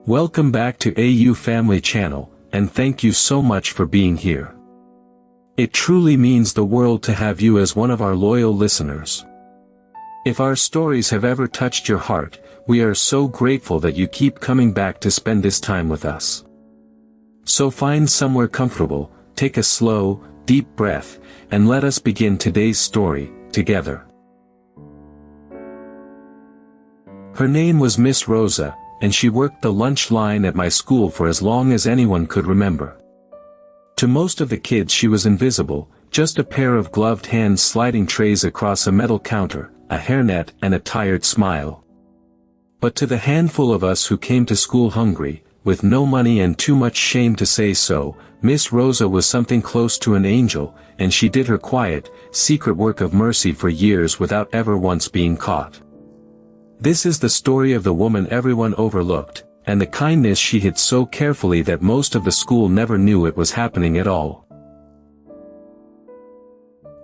Welcome back to AU Family Channel, and thank you so much for being here. It truly means the world to have you as one of our loyal listeners. If our stories have ever touched your heart, we are so grateful that you keep coming back to spend this time with us. So find somewhere comfortable, take a slow, deep breath, and let us begin today's story, together. Her name was Miss Rosa, and she worked the lunch line at my school for as long as anyone could remember. To most of the kids she was invisible, just a pair of gloved hands sliding trays across a metal counter, a hairnet and a tired smile. But to the handful of us who came to school hungry, with no money and too much shame to say so, Miss Rosa was something close to an angel, and she did her quiet, secret work of mercy for years without ever once being caught. This is the story of the woman everyone overlooked, and the kindness she hid so carefully that most of the school never knew it was happening at all.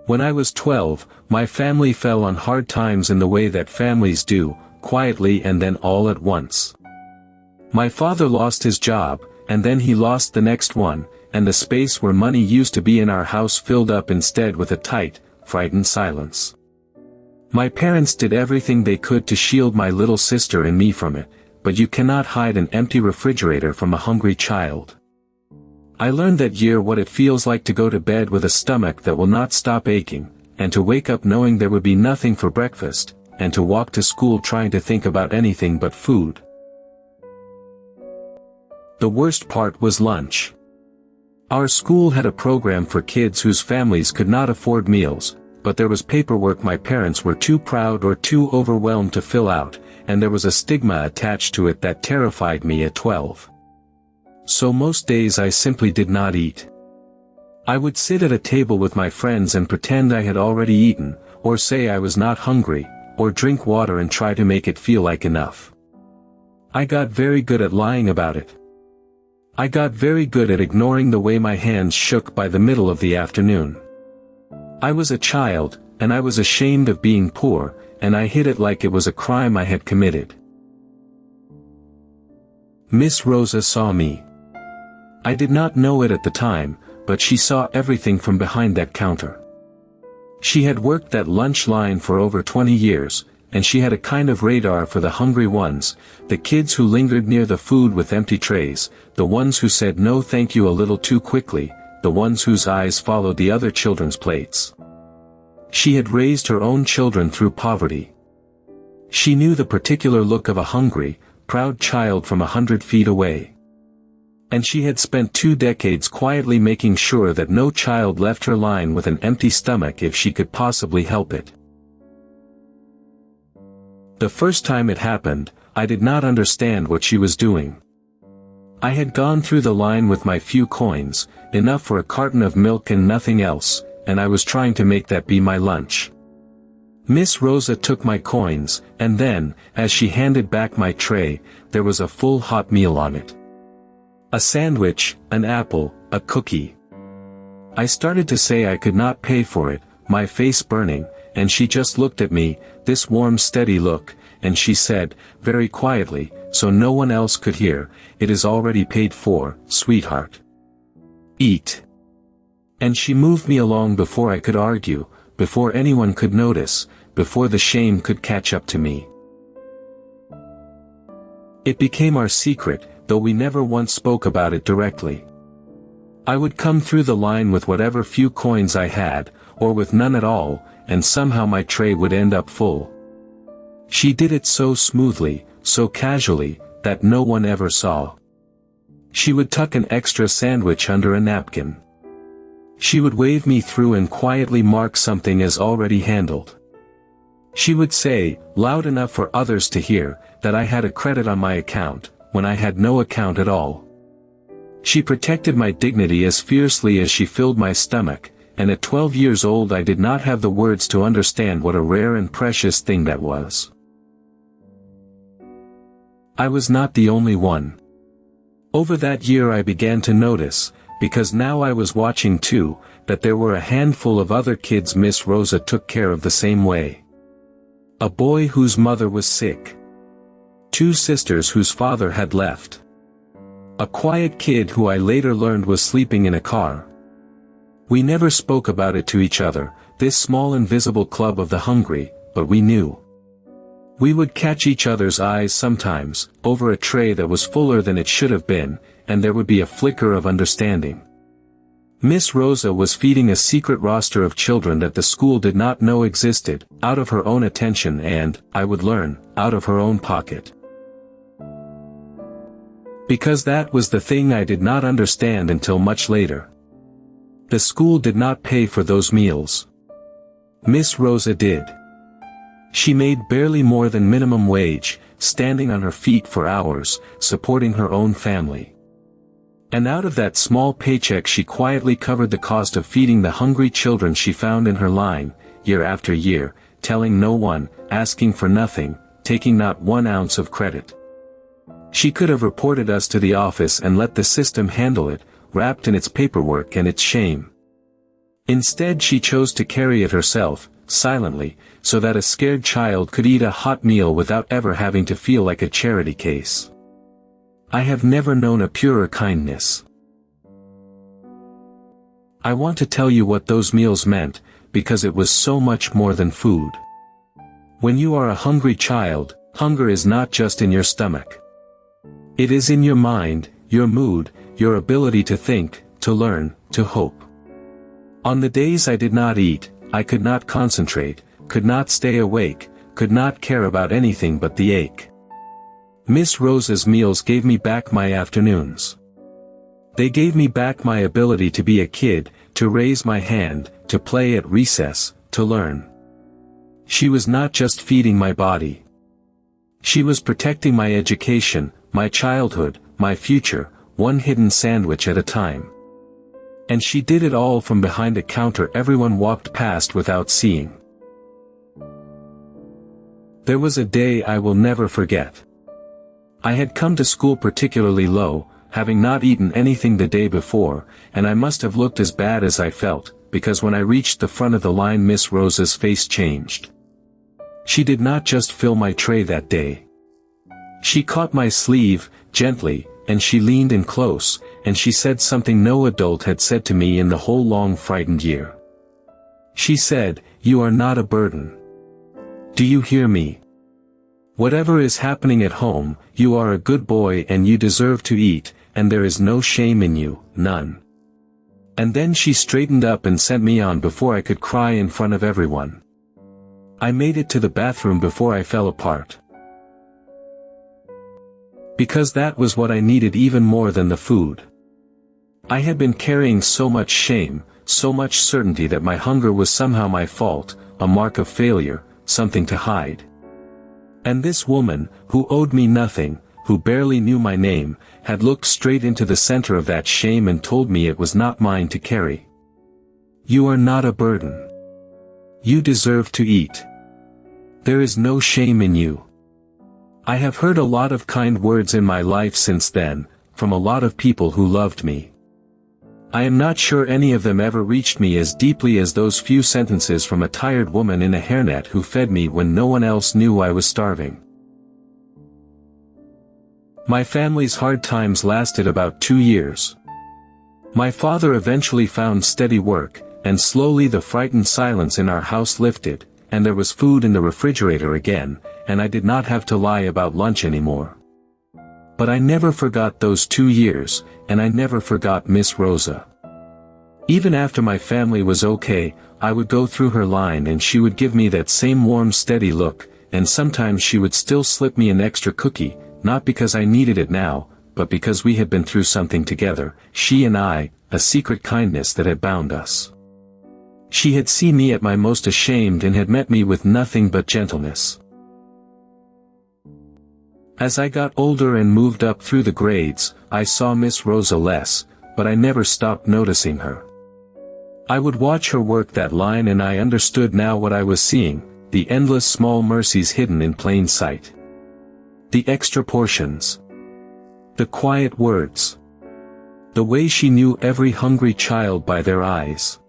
When I was 12, my family fell on hard times in the way that families do, quietly and then all at once. My father lost his job, and then he lost the next one, and the space where money used to be in our house filled up instead with a tight, frightened silence. My parents did everything they could to shield my little sister and me from it, but you cannot hide an empty refrigerator from a hungry child. I learned that year what it feels like to go to bed with a stomach that will not stop aching, and to wake up knowing there would be nothing for breakfast, and to walk to school trying to think about anything but food. The worst part was lunch. Our school had a program for kids whose families could not afford meals, but there was paperwork my parents were too proud or too overwhelmed to fill out, and there was a stigma attached to it that terrified me at 12. So most days I simply did not eat. I would sit at a table with my friends and pretend I had already eaten, or say I was not hungry, or drink water and try to make it feel like enough. I got very good at lying about it. I got very good at ignoring the way my hands shook by the middle of the afternoon. I was a child, and I was ashamed of being poor, and I hid it like it was a crime I had committed. Miss Rosa saw me. I did not know it at the time, but she saw everything from behind that counter. She had worked that lunch line for over 20 years, and she had a kind of radar for the hungry ones, the kids who lingered near the food with empty trays, the ones who said no thank you a little too quickly, the ones whose eyes followed the other children's plates. She had raised her own children through poverty. She knew the particular look of a hungry, proud child from 100 feet away. And she had spent 2 decades quietly making sure that no child left her line with an empty stomach if she could possibly help it. The first time it happened, I did not understand what she was doing. I had gone through the line with my few coins, enough for a carton of milk and nothing else, and I was trying to make that be my lunch. Miss Rosa took my coins, and then, as she handed back my tray, there was a full hot meal on it. A sandwich, an apple, a cookie. I started to say I could not pay for it, my face burning, and she just looked at me, this warm steady look, and she said, very quietly, so no one else could hear, "It is already paid for, sweetheart. Eat." And she moved me along before I could argue, before anyone could notice, before the shame could catch up to me. It became our secret, though we never once spoke about it directly. I would come through the line with whatever few coins I had, or with none at all, and somehow my tray would end up full. She did it so smoothly, so casually, that no one ever saw. She would tuck an extra sandwich under a napkin. She would wave me through and quietly mark something as already handled. She would say, loud enough for others to hear, that I had a credit on my account, when I had no account at all. She protected my dignity as fiercely as she filled my stomach, and at 12 years old I did not have the words to understand what a rare and precious thing that was. I was not the only one. Over that year I began to notice, because now I was watching too, that there were a handful of other kids Miss Rosa took care of the same way. A boy whose mother was sick. 2 sisters whose father had left. A quiet kid who I later learned was sleeping in a car. We never spoke about it to each other, this small invisible club of the hungry, but we knew. We would catch each other's eyes sometimes, over a tray that was fuller than it should have been, and there would be a flicker of understanding. Miss Rosa was feeding a secret roster of children that the school did not know existed, out of her own attention and, I would learn, out of her own pocket. Because that was the thing I did not understand until much later. The school did not pay for those meals. Miss Rosa did. She made barely more than minimum wage, standing on her feet for hours, supporting her own family. And out of that small paycheck she quietly covered the cost of feeding the hungry children she found in her line, year after year, telling no one, asking for nothing, taking not 1 ounce of credit. She could have reported us to the office and let the system handle it, wrapped in its paperwork and its shame. Instead she chose to carry it herself, silently, so that a scared child could eat a hot meal without ever having to feel like a charity case. I have never known a purer kindness. I want to tell you what those meals meant, because it was so much more than food. When you are a hungry child, hunger is not just in your stomach. It is in your mind, your mood, your ability to think, to learn, to hope. On the days I did not eat, I could not concentrate, could not stay awake, could not care about anything but the ache. Miss Rosa's meals gave me back my afternoons. They gave me back my ability to be a kid, to raise my hand, to play at recess, to learn. She was not just feeding my body. She was protecting my education, my childhood, my future, one hidden sandwich at a time. And she did it all from behind a counter everyone walked past without seeing. There was a day I will never forget. I had come to school particularly low, having not eaten anything the day before, and I must have looked as bad as I felt, because when I reached the front of the line Miss Rosa's face changed. She did not just fill my tray that day. She caught my sleeve, gently, and she leaned in close, and she said something no adult had said to me in the whole long frightened year. She said, "You are not a burden. Do you hear me? Whatever is happening at home, you are a good boy and you deserve to eat, and there is no shame in you, none." And then she straightened up and sent me on before I could cry in front of everyone. I made it to the bathroom before I fell apart. Because that was what I needed even more than the food. I had been carrying so much shame, so much certainty that my hunger was somehow my fault, a mark of failure, something to hide. And this woman, who owed me nothing, who barely knew my name, had looked straight into the center of that shame and told me it was not mine to carry. "You are not a burden. You deserve to eat. There is no shame in you." I have heard a lot of kind words in my life since then, from a lot of people who loved me. I am not sure any of them ever reached me as deeply as those few sentences from a tired woman in a hairnet who fed me when no one else knew I was starving. My family's hard times lasted about 2 years. My father eventually found steady work, and slowly the frightened silence in our house lifted, and there was food in the refrigerator again, and I did not have to lie about lunch anymore. But I never forgot those 2 years, and I never forgot Miss Rosa. Even after my family was okay, I would go through her line and she would give me that same warm steady look, and sometimes she would still slip me an extra cookie, not because I needed it now, but because we had been through something together, she and I, a secret kindness that had bound us. She had seen me at my most ashamed and had met me with nothing but gentleness. As I got older and moved up through the grades, I saw Miss Rosa less, but I never stopped noticing her. I would watch her work that line and I understood now what I was seeing, the endless small mercies hidden in plain sight. The extra portions. The quiet words. The way she knew every hungry child by their eyes.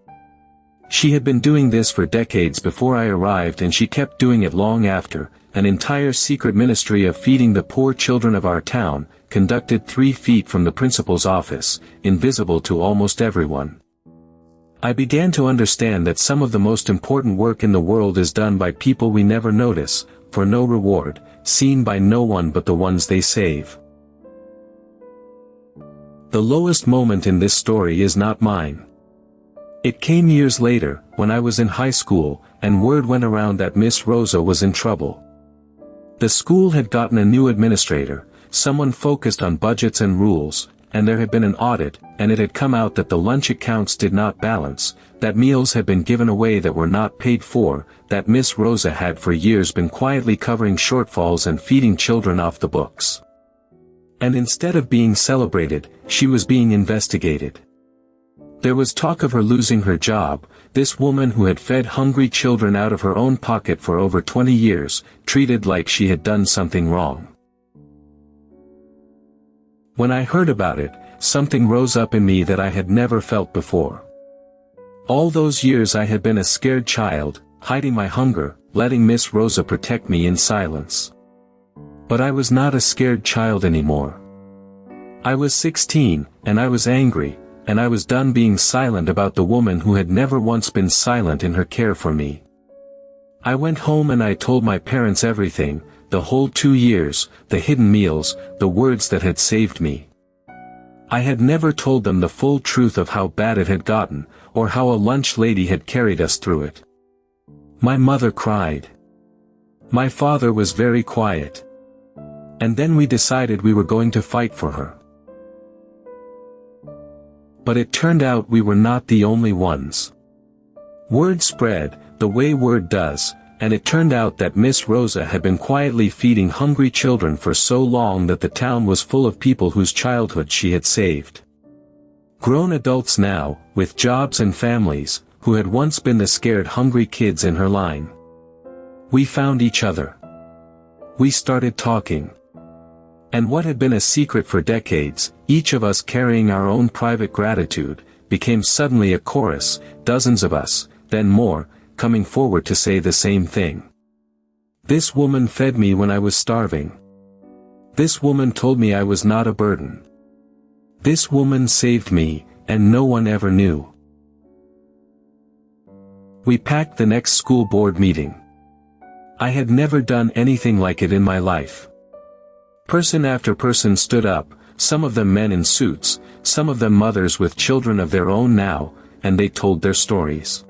She had been doing this for decades before I arrived and she kept doing it long after, an entire secret ministry of feeding the poor children of our town, conducted 3 feet from the principal's office, invisible to almost everyone. I began to understand that some of the most important work in the world is done by people we never notice, for no reward, seen by no one but the ones they save. The lowest moment in this story is not mine. It came years later, when I was in high school, and word went around that Miss Rosa was in trouble. The school had gotten a new administrator, someone focused on budgets and rules, and there had been an audit, and it had come out that the lunch accounts did not balance, that meals had been given away that were not paid for, that Miss Rosa had for years been quietly covering shortfalls and feeding children off the books. And instead of being celebrated, she was being investigated. There was talk of her losing her job, this woman who had fed hungry children out of her own pocket for over 20 years, treated like she had done something wrong. When I heard about it, something rose up in me that I had never felt before. All those years I had been a scared child, hiding my hunger, letting Miss Rosa protect me in silence. But I was not a scared child anymore. I was 16, and I was angry, and I was done being silent about the woman who had never once been silent in her care for me. I went home and I told my parents everything, the whole 2 years, the hidden meals, the words that had saved me. I had never told them the full truth of how bad it had gotten, or how a lunch lady had carried us through it. My mother cried. My father was very quiet. And then we decided we were going to fight for her. But it turned out we were not the only ones. Word spread, the way word does, and it turned out that Miss Rosa had been quietly feeding hungry children for so long that the town was full of people whose childhood she had saved. Grown adults now, with jobs and families, who had once been the scared hungry kids in her line. We found each other. We started talking. And what had been a secret for decades, each of us carrying our own private gratitude, became suddenly a chorus, dozens of us, then more, coming forward to say the same thing. This woman fed me when I was starving. This woman told me I was not a burden. This woman saved me, and no one ever knew. We packed the next school board meeting. I had never done anything like it in my life. Person after person stood up, some of them men in suits, some of them mothers with children of their own now, and they told their stories.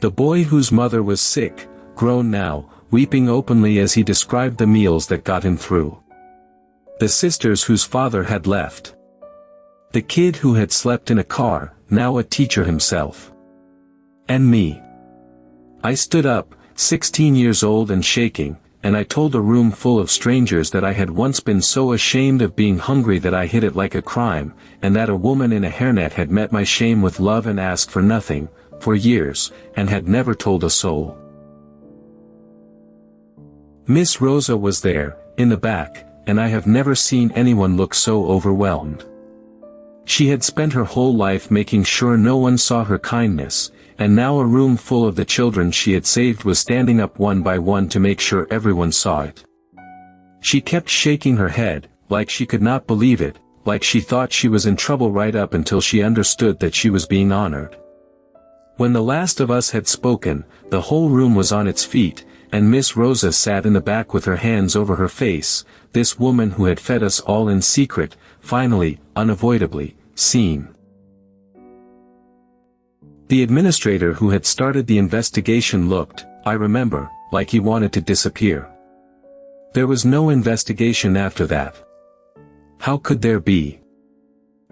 The boy whose mother was sick, grown now, weeping openly as he described the meals that got him through. The sisters whose father had left. The kid who had slept in a car, now a teacher himself. And me. I stood up, 16 years old and shaking, and I told a room full of strangers that I had once been so ashamed of being hungry that I hid it like a crime, and that a woman in a hairnet had met my shame with love and asked for nothing, for years, and had never told a soul. Miss Rosa was there, in the back, and I have never seen anyone look so overwhelmed. She had spent her whole life making sure no one saw her kindness, and now a room full of the children she had saved was standing up one by one to make sure everyone saw it. She kept shaking her head, like she could not believe it, like she thought she was in trouble right up until she understood that she was being honored. When the last of us had spoken, the whole room was on its feet, and Miss Rosa sat in the back with her hands over her face, this woman who had fed us all in secret, finally, unavoidably, seen. The administrator who had started the investigation looked, I remember, like he wanted to disappear. There was no investigation after that. How could there be?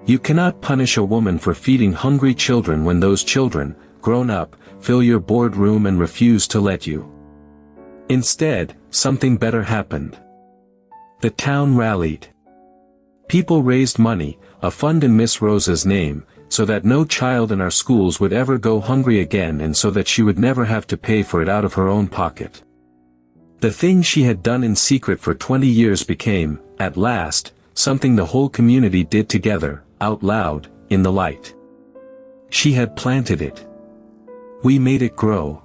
You cannot punish a woman for feeding hungry children when those children, grown up, fill your boardroom and refuse to let you. Instead, something better happened. The town rallied. People raised money, a fund in Miss Rosa's name, so that no child in our schools would ever go hungry again and so that she would never have to pay for it out of her own pocket. The thing she had done in secret for 20 years became, at last, something the whole community did together, out loud, in the light. She had planted it. We made it grow.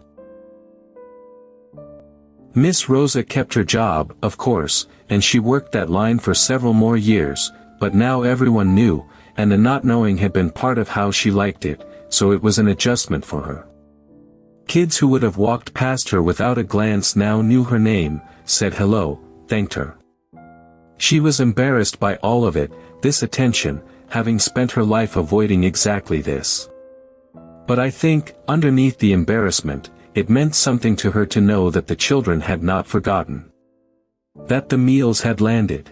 Miss Rosa kept her job, of course, and she worked that line for several more years, but now everyone knew, and the not knowing had been part of how she liked it, so it was an adjustment for her. Kids who would have walked past her without a glance now knew her name, said hello, thanked her. She was embarrassed by all of it, this attention, having spent her life avoiding exactly this. But I think, underneath the embarrassment, it meant something to her to know that the children had not forgotten. That the meals had landed.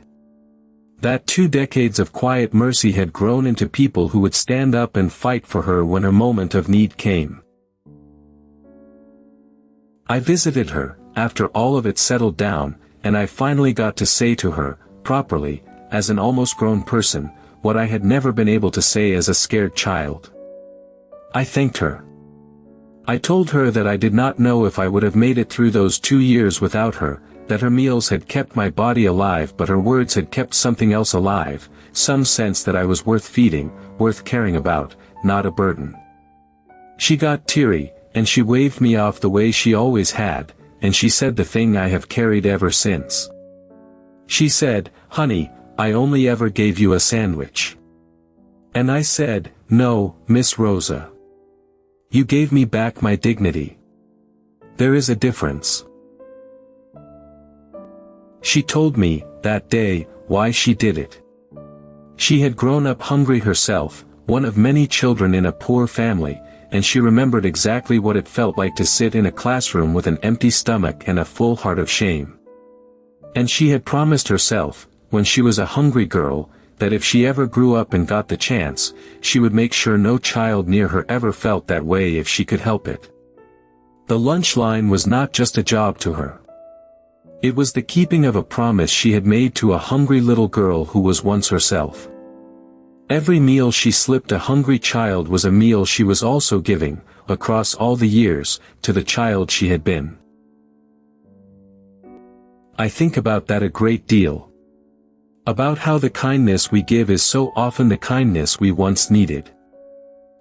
That 2 decades of quiet mercy had grown into people who would stand up and fight for her when her moment of need came. I visited her, after all of it settled down, and I finally got to say to her, properly, as an almost grown person, what I had never been able to say as a scared child. I thanked her. I told her that I did not know if I would have made it through those 2 years without her, that her meals had kept my body alive but her words had kept something else alive, some sense that I was worth feeding, worth caring about, not a burden. She got teary, and she waved me off the way she always had, and she said the thing I have carried ever since. She said, "Honey, I only ever gave you a sandwich." And I said, "No, Miss Rosa. You gave me back my dignity. There is a difference." She told me, that day, why she did it. She had grown up hungry herself, one of many children in a poor family, and she remembered exactly what it felt like to sit in a classroom with an empty stomach and a full heart of shame. And she had promised herself, when she was a hungry girl, that if she ever grew up and got the chance, she would make sure no child near her ever felt that way if she could help it. The lunch line was not just a job to her. It was the keeping of a promise she had made to a hungry little girl who was once herself. Every meal she slipped a hungry child was a meal she was also giving, across all the years, to the child she had been. I think about that a great deal. About how the kindness we give is so often the kindness we once needed.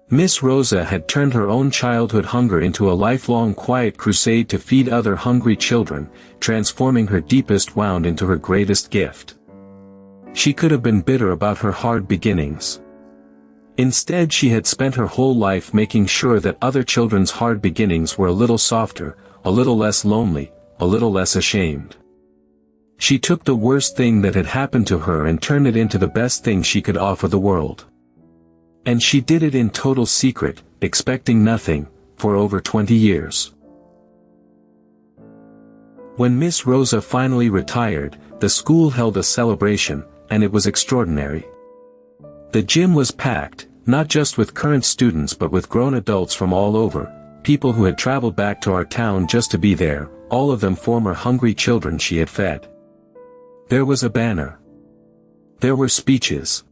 Miss Rosa had turned her own childhood hunger into a lifelong quiet crusade to feed other hungry children, transforming her deepest wound into her greatest gift. She could have been bitter about her hard beginnings. Instead, she had spent her whole life making sure that other children's hard beginnings were a little softer, a little less lonely, a little less ashamed. She took the worst thing that had happened to her and turned it into the best thing she could offer the world. And she did it in total secret, expecting nothing, for over 20 years. When Miss Rosa finally retired, the school held a celebration, and it was extraordinary. The gym was packed, not just with current students but with grown adults from all over, people who had traveled back to our town just to be there, all of them former hungry children she had fed. There was a banner. There were speeches.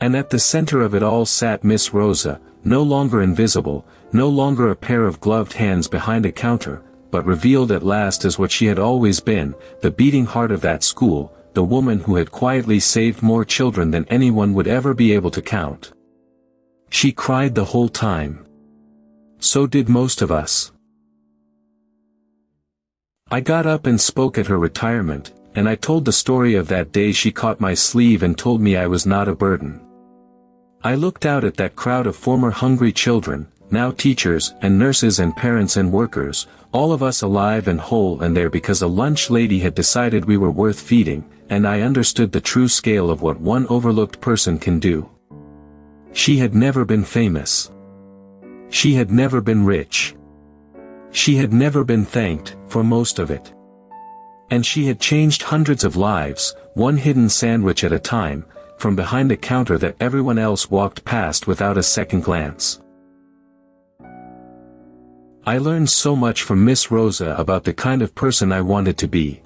And at the center of it all sat Miss Rosa, no longer invisible, no longer a pair of gloved hands behind a counter, but revealed at last as what she had always been, the beating heart of that school, the woman who had quietly saved more children than anyone would ever be able to count. She cried the whole time. So did most of us. I got up and spoke at her retirement, and I told the story of that day she caught my sleeve and told me I was not a burden. I looked out at that crowd of former hungry children, now teachers and nurses and parents and workers, all of us alive and whole and there because a lunch lady had decided we were worth feeding, and I understood the true scale of what one overlooked person can do. She had never been famous. She had never been rich. She had never been thanked, for most of it. And she had changed hundreds of lives, one hidden sandwich at a time, from behind a counter that everyone else walked past without a second glance. I learned so much from Miss Rosa about the kind of person I wanted to be.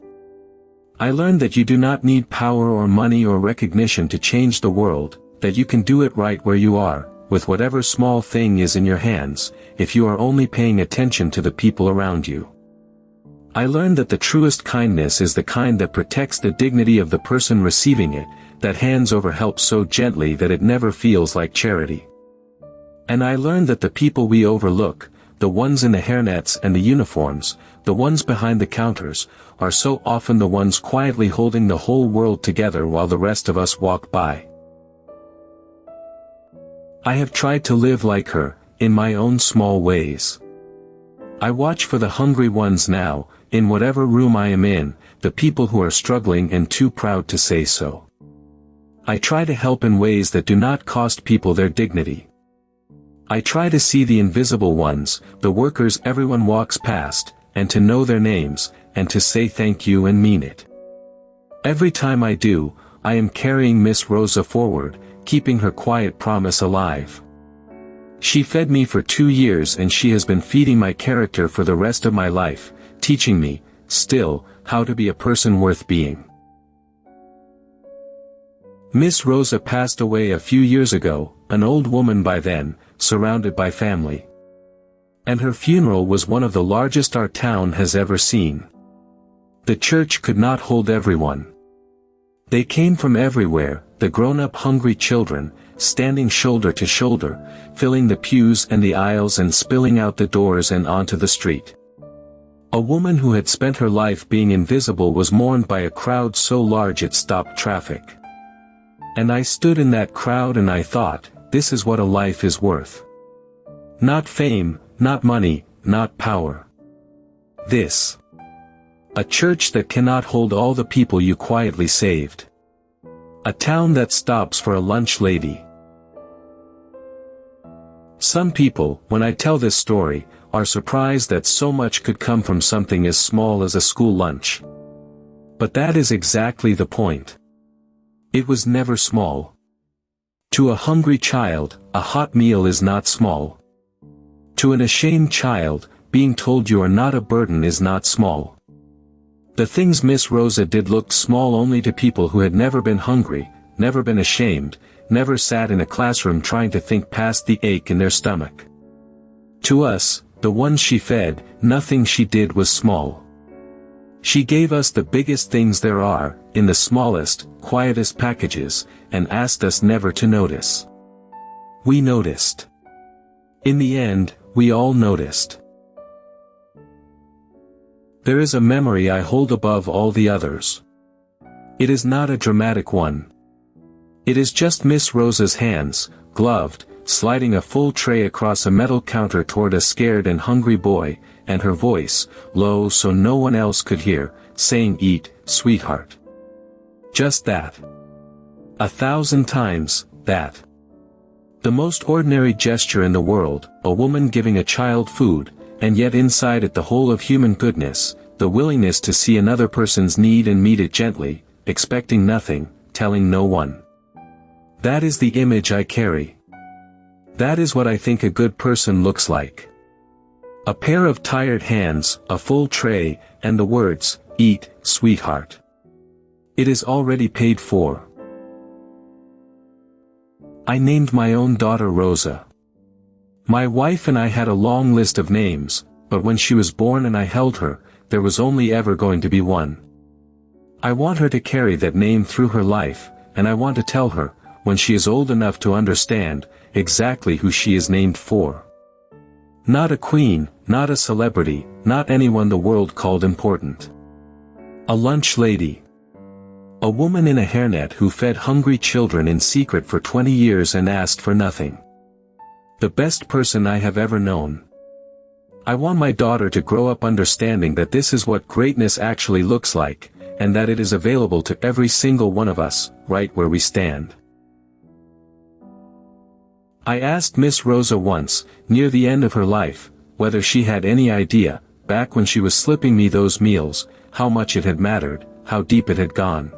I learned that you do not need power or money or recognition to change the world, that you can do it right where you are, with whatever small thing is in your hands, if you are only paying attention to the people around you. I learned that the truest kindness is the kind that protects the dignity of the person receiving it, that hands over help so gently that it never feels like charity. And I learned that the people we overlook, the ones in the hairnets and the uniforms, the ones behind the counters, are so often the ones quietly holding the whole world together while the rest of us walk by. I have tried to live like her, in my own small ways. I watch for the hungry ones now, in whatever room I am in, the people who are struggling and too proud to say so. I try to help in ways that do not cost people their dignity. I try to see the invisible ones, the workers everyone walks past, and to know their names, and to say thank you and mean it. Every time I do, I am carrying Miss Rosa forward, keeping her quiet promise alive. She fed me for 2 years and she has been feeding my character for the rest of my life, teaching me, still, how to be a person worth being. Miss Rosa passed away a few years ago, an old woman by then, surrounded by family. And her funeral was one of the largest our town has ever seen. The church could not hold everyone. They came from everywhere, the grown-up hungry children, standing shoulder to shoulder, filling the pews and the aisles and spilling out the doors and onto the street. A woman who had spent her life being invisible was mourned by a crowd so large it stopped traffic. And I stood in that crowd and I thought, this is what a life is worth. Not fame, not money, not power. This. A church that cannot hold all the people you quietly saved. A town that stops for a lunch lady. Some people, when I tell this story, are surprised that so much could come from something as small as a school lunch. But that is exactly the point. It was never small. To a hungry child, a hot meal is not small. To an ashamed child, being told you are not a burden is not small. The things Miss Rosa did looked small only to people who had never been hungry, never been ashamed, never sat in a classroom trying to think past the ache in their stomach. To us, the ones she fed, nothing she did was small. She gave us the biggest things there are, in the smallest, quietest packages, and asked us never to notice. We noticed. In the end, we all noticed. There is a memory I hold above all the others. It is not a dramatic one. It is just Miss Rosa's hands, gloved, sliding a full tray across a metal counter toward a scared and hungry boy, and her voice, low so no one else could hear, saying, "Eat, sweetheart." Just that. 1,000 times, that. The most ordinary gesture in the world, a woman giving a child food, and yet inside it the whole of human goodness, the willingness to see another person's need and meet it gently, expecting nothing, telling no one. That is the image I carry. That is what I think a good person looks like. A pair of tired hands, a full tray, and the words, "Eat, sweetheart." It is already paid for. I named my own daughter Rosa. My wife and I had a long list of names, but when she was born and I held her, there was only ever going to be one. I want her to carry that name through her life, and I want to tell her, when she is old enough to understand, exactly who she is named for. Not a queen, not a celebrity, not anyone the world called important. A lunch lady. A woman in a hairnet who fed hungry children in secret for 20 years and asked for nothing. The best person I have ever known. I want my daughter to grow up understanding that this is what greatness actually looks like, and that it is available to every single one of us, right where we stand. I asked Miss Rosa once, near the end of her life, whether she had any idea, back when she was slipping me those meals, how much it had mattered, how deep it had gone.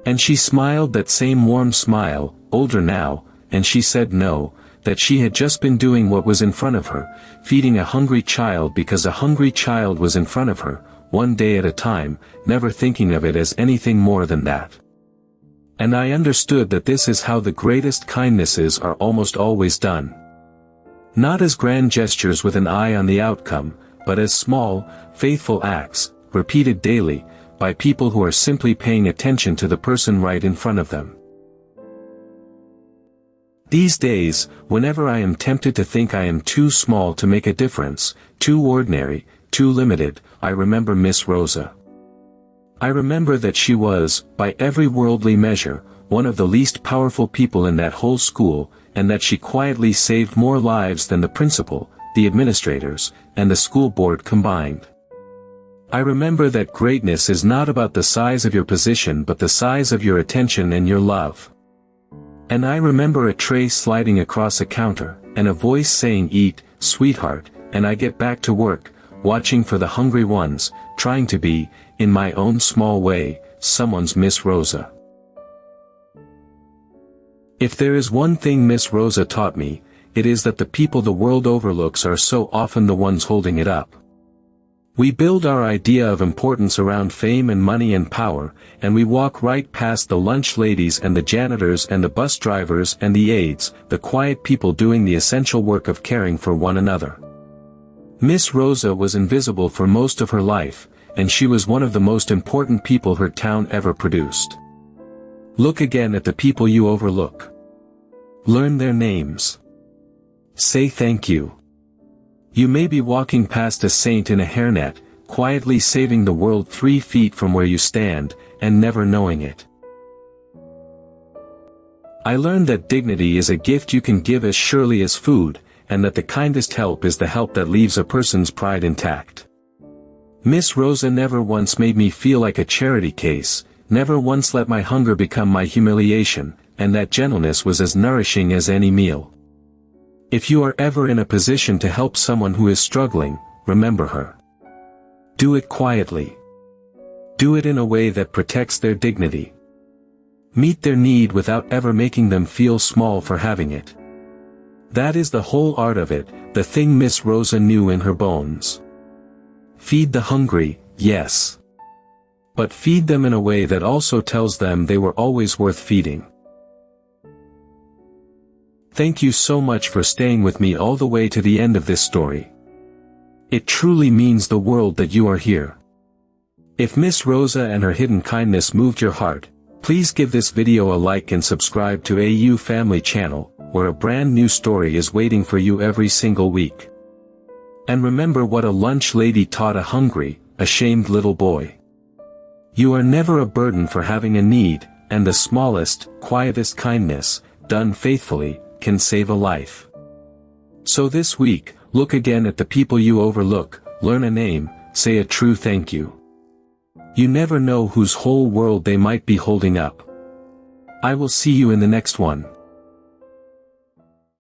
And she smiled that same warm smile, older now, and she said no, that she had just been doing what was in front of her, feeding a hungry child because a hungry child was in front of her, one day at a time, never thinking of it as anything more than that. And I understood that this is how the greatest kindnesses are almost always done. Not as grand gestures with an eye on the outcome, but as small, faithful acts, repeated daily, by people who are simply paying attention to the person right in front of them. These days, whenever I am tempted to think I am too small to make a difference, too ordinary, too limited, I remember Miss Rosa. I remember that she was, by every worldly measure, one of the least powerful people in that whole school, and that she quietly saved more lives than the principal, the administrators, and the school board combined. I remember that greatness is not about the size of your position but the size of your attention and your love. And I remember a tray sliding across a counter, and a voice saying, "Eat, sweetheart," and I get back to work, watching for the hungry ones, trying to be, in my own small way, someone's Miss Rosa. If there is one thing Miss Rosa taught me, it is that the people the world overlooks are so often the ones holding it up. We build our idea of importance around fame and money and power, and we walk right past the lunch ladies and the janitors and the bus drivers and the aides, the quiet people doing the essential work of caring for one another. Miss Rosa was invisible for most of her life, and she was one of the most important people her town ever produced. Look again at the people you overlook. Learn their names. Say thank you. You may be walking past a saint in a hairnet, quietly saving the world 3 feet from where you stand, and never knowing it. I learned that dignity is a gift you can give as surely as food, and that the kindest help is the help that leaves a person's pride intact. Miss Rosa never once made me feel like a charity case, never once let my hunger become my humiliation, and that gentleness was as nourishing as any meal. If you are ever in a position to help someone who is struggling, remember her. Do it quietly. Do it in a way that protects their dignity. Meet their need without ever making them feel small for having it. That is the whole art of it, the thing Miss Rosa knew in her bones. Feed the hungry, yes. But feed them in a way that also tells them they were always worth feeding. Thank you so much for staying with me all the way to the end of this story. It truly means the world that you are here. If Miss Rosa and her hidden kindness moved your heart, please give this video a like and subscribe to AU Family Channel, where a brand new story is waiting for you every single week. And remember what a lunch lady taught a hungry, ashamed little boy. You are never a burden for having a need, and the smallest, quietest kindness, done faithfully, can save a life. So this week, look again at the people you overlook, learn a name, say a true thank you. You never know whose whole world they might be holding up. I will see you in the next one.